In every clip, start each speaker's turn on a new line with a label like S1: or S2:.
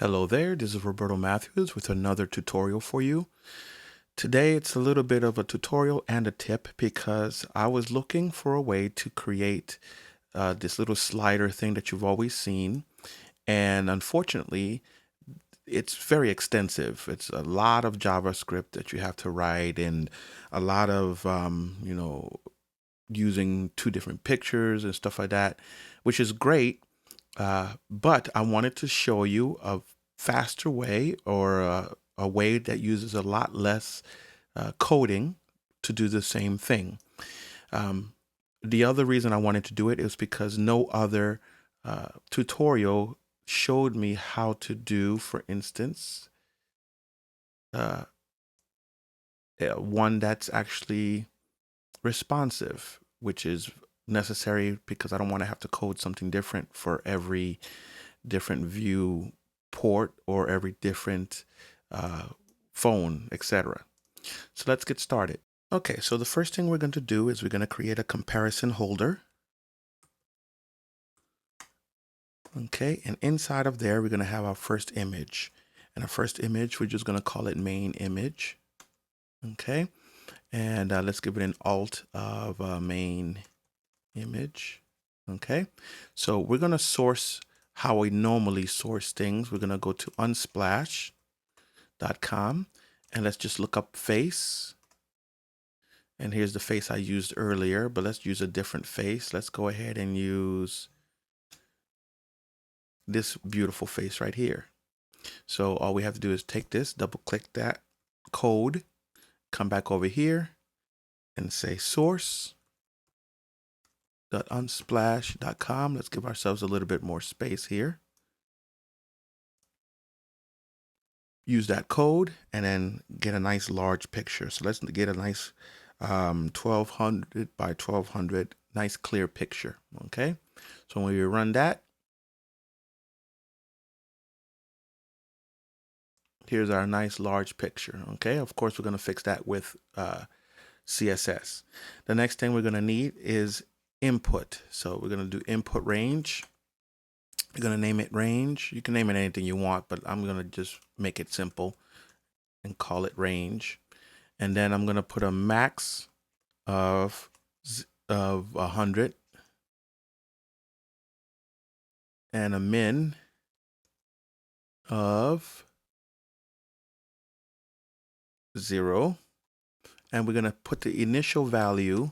S1: Hello there, this is Roberto Matthews with another tutorial for you. Today it's a little bit of a tutorial and a tip because I was looking for a way to create this little slider thing that you've always seen, and unfortunately it's very extensive. It's a lot of JavaScript that you have to write and a lot of using two different pictures and stuff like that, which is great. But I wanted to show you a faster way or a way that uses a lot less coding to do the same thing. The other reason I wanted to do it is because no other tutorial showed me how to do, for instance, one that's actually responsive, which is necessary because I don't want to have to code something different for every different view port or every different phone, etc. So let's get started. Okay, so the first thing we're going to do is we're going to create a comparison holder. Okay, and inside of there, we're going to have our first image. And our first image, we're just going to call it main image. Okay, and let's give it an alt of main image. Okay, so we're going to source how we normally source things. We're going to go to unsplash.com and let's just look up face. And here's the face I used earlier, but let's use a different face. Let's go ahead and use this beautiful face right here. So all we have to do is take this, double click that code, come back over here and say source.unsplash.com. Let's give ourselves a little bit more space here. Use that code and then get a nice large picture. So let's get a nice 1200 by 1200 nice clear picture. Okay, so when we run that, here's our nice large picture. Okay, of course we're going to fix that with CSS. The next thing we're going to need is input. So we're going to do input range. You're going to name it range. You can name it anything you want, but I'm going to just make it simple and call it range. And then I'm going to put a max of 100 and a min of 0. And we're going to put the initial value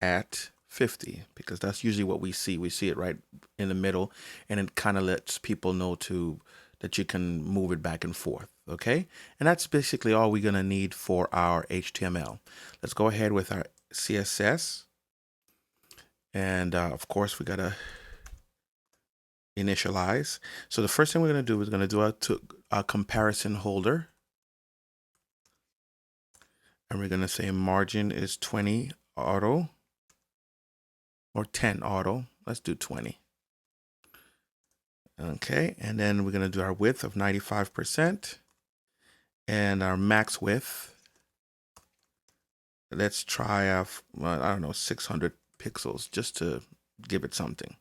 S1: at 50 because that's usually what we see. We see it right in the middle, and it kind of lets people know that you can move it back and forth. Okay, and that's basically all we're going to need for our HTML. Let's go ahead with our CSS, and of course we got to initialize. So the first thing we're going to do is going to do a comparison holder, and we're going to say margin is 20 auto or 10 auto. Let's do 20. Okay, and then we're going to do our width of 95% and our max width. Let's try I don't know, 600 pixels just to give it something.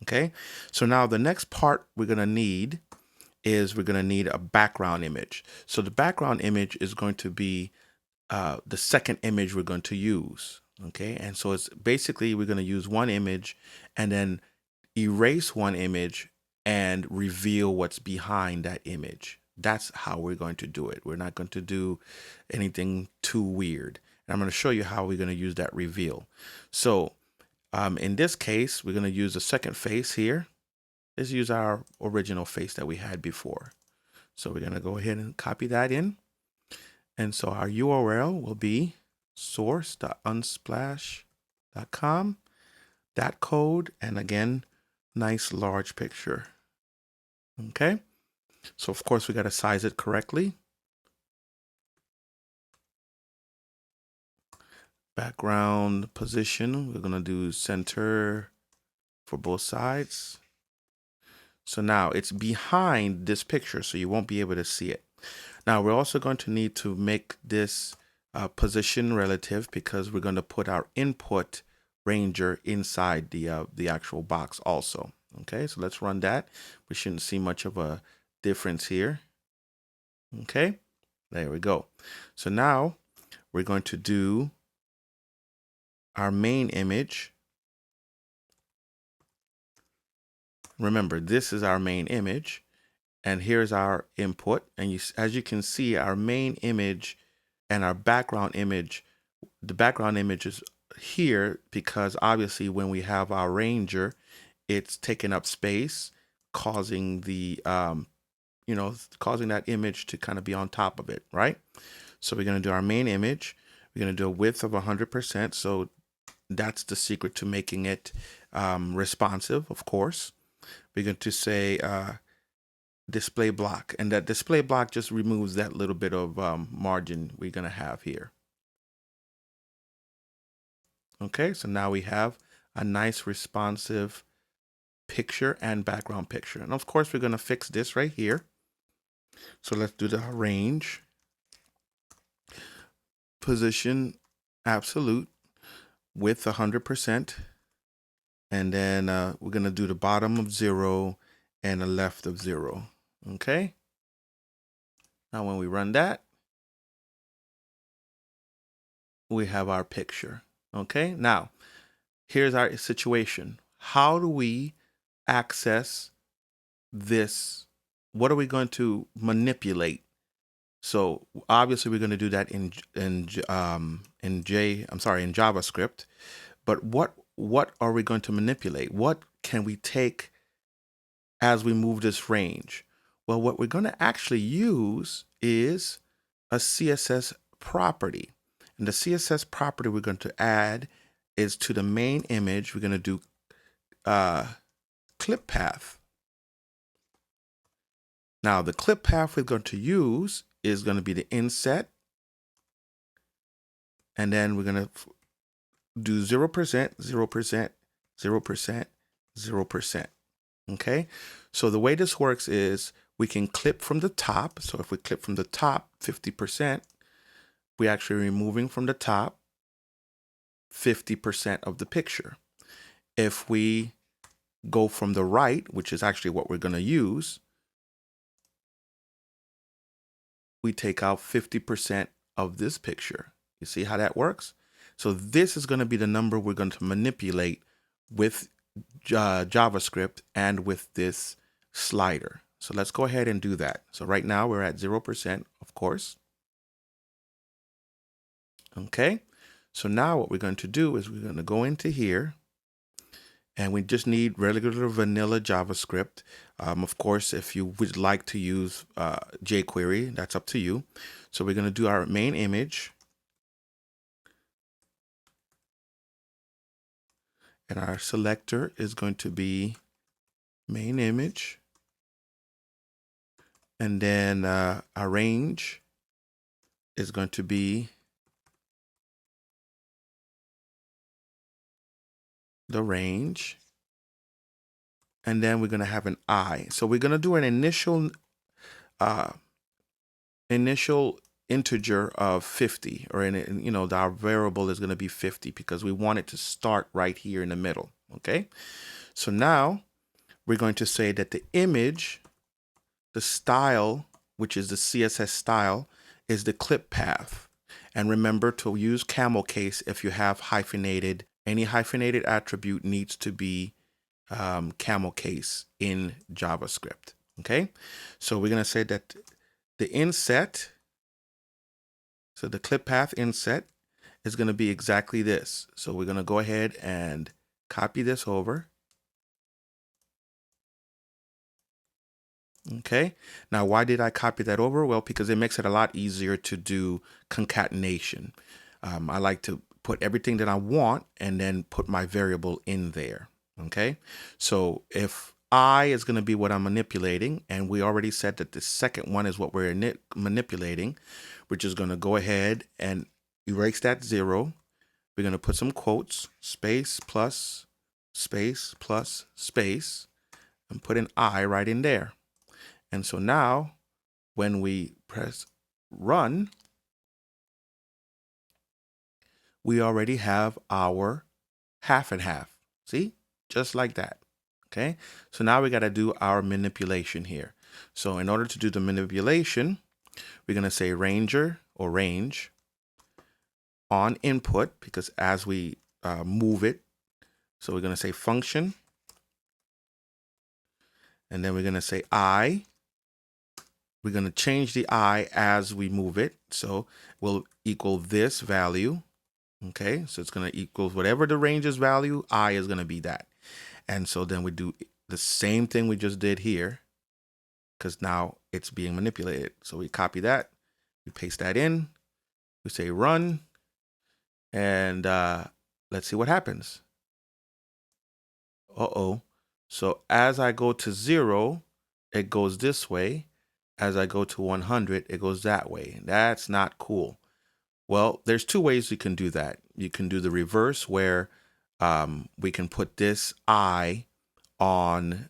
S1: Okay, so now the next part we're going to need is we're going to need a background image. So the background image is going to be the second image we're going to use. Okay, and so it's basically we're going to use one image and then erase one image and reveal what's behind that image. That's how we're going to do it. We're not going to do anything too weird. And I'm going to show you how we're going to use that reveal. So in this case, we're going to use the second face here. Let's use our original face that we had before. So we're going to go ahead and copy that in. And so our URL will be source.unsplash.com, that code, and again, nice large picture. Okay, so of course we got to size it correctly. Background position, we're going to do center for both sides. So now it's behind this picture, so you won't be able to see it. Now we're also going to need to make this position relative because we're going to put our input ranger inside the actual box also. Okay, so let's run that. We shouldn't see much of a difference here. Okay, there we go. So now we're going to do our main image. Remember, this is our main image, and here's our input. And as you can see, our main image and our background image, the background image is here because obviously when we have our ranger, it's taking up space, causing the causing that image to kind of be on top of it, right? So we're going to do our main image. We're going to do a width of 100%. So that's the secret to making it responsive, of course. We're going to say display block, and that display block just removes that little bit of margin we're going to have here. Okay, so now we have a nice responsive picture and background picture. And of course, we're going to fix this right here. So let's do the range, position absolute, width 100%. And then we're going to do the bottom of 0 and the left of 0. Okay. Now when we run that, we have our picture. Okay. Now, here's our situation. How do we access this? What are we going to manipulate? So obviously we're going to do that in JavaScript. But what are we going to manipulate? What can we take as we move this range? Well, what we're going to actually use is a CSS property. And the CSS property we're going to add is to the main image. We're going to do clip path. Now, the clip path we're going to use is going to be the inset. And then we're going to do 0%, 0%, 0%, 0%. Okay, so the way this works is we can clip from the top. So if we clip from the top 50%, we're actually removing from the top 50% of the picture. If we go from the right, which is actually what we're going to use, we take out 50% of this picture. You see how that works? So this is going to be the number we're going to manipulate with JavaScript and with this slider. So let's go ahead and do that. So right now we're at 0%, of course. Okay. So now what we're going to do is we're going to go into here, and we just need regular vanilla JavaScript. Of course, if you would like to use jQuery, that's up to you. So we're going to do our main image. And our selector is going to be main image. And then our range is going to be the range. And then we're going to have an I. So we're going to do an initial integer of 50, or our variable is going to be 50 because we want it to start right here in the middle. Okay. So now we're going to say that the image, the style, which is the CSS style, is the clip path. And remember to use camel case if you have hyphenated. Any hyphenated attribute needs to be camel case in JavaScript. Okay. So we're going to say that the inset, so the clip path inset is going to be exactly this. So we're going to go ahead and copy this over. Okay. Now, why did I copy that over? Well, because it makes it a lot easier to do concatenation. I like to put everything that I want and then put my variable in there. Okay. So if I is going to be what I'm manipulating, and we already said that the second one is what we're manipulating, we're just going to go ahead and erase that 0. We're going to put some quotes, space plus space plus space, and put an I right in there. And so now when we press run, we already have our half and half. See, just like that. Okay, so now we got to do our manipulation here. So in order to do the manipulation, we're going to say ranger or range on input, because as we move it, so we're going to say function, and then we're going to say I. We're going to change the I as we move it. So we'll equal this value. Okay, so it's going to equal whatever the range's value, I is going to be that. And so then we do the same thing we just did here, because now it's being manipulated. So we copy that, we paste that in, we say run, and let's see what happens. Uh-oh. So as I go to 0, it goes this way. As I go to 100, it goes that way. That's not cool. Well, there's two ways you can do that. You can do the reverse, where we can put this I on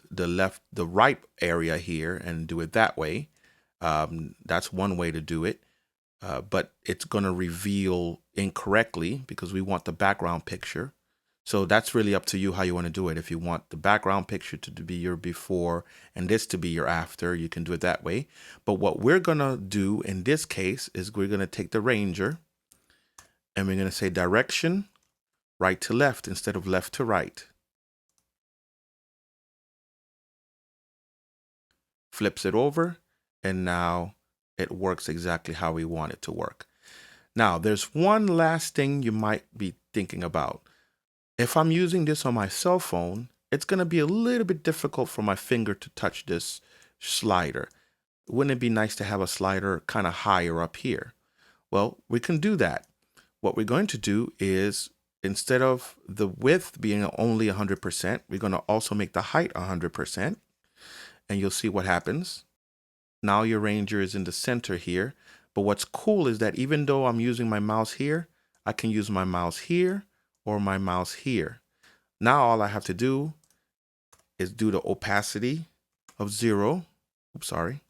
S1: the right area here and do it that way. That's one way to do it, but it's going to reveal incorrectly because we want the background picture. So that's really up to you how you want to do it. If you want the background picture to be your before and this to be your after, you can do it that way. But what we're going to do in this case is we're going to take the ranger and we're going to say direction right to left instead of left to right. Flips it over, and now it works exactly how we want it to work. Now, there's one last thing you might be thinking about. If I'm using this on my cell phone, it's going to be a little bit difficult for my finger to touch this slider. Wouldn't it be nice to have a slider kind of higher up here? Well, we can do that. What we're going to do is, instead of the width being only 100%, we're going to also make the height 100%. And you'll see what happens. Now your ranger is in the center here. But what's cool is that even though I'm using my mouse here, I can use my mouse here or my mouse here. Now all I have to do is do the opacity of 0. Oops, sorry.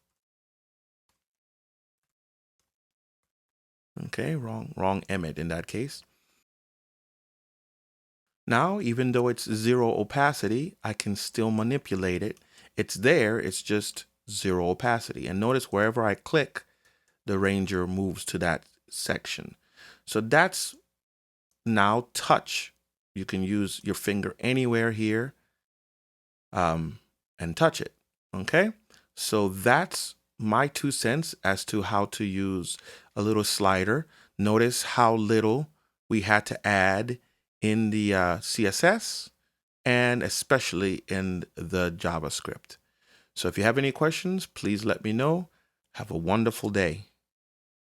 S1: Okay, wrong emmet in that case. Now, even though it's 0 opacity, I can still manipulate it. It's there, it's just 0 opacity. And notice wherever I click, the ranger moves to that section. So that's now touch. You can use your finger anywhere here and touch it. Okay, so that's my 2 cents as to how to use a little slider. Notice how little we had to add in the CSS and especially in the JavaScript. So if you have any questions, please let me know. Have a wonderful day.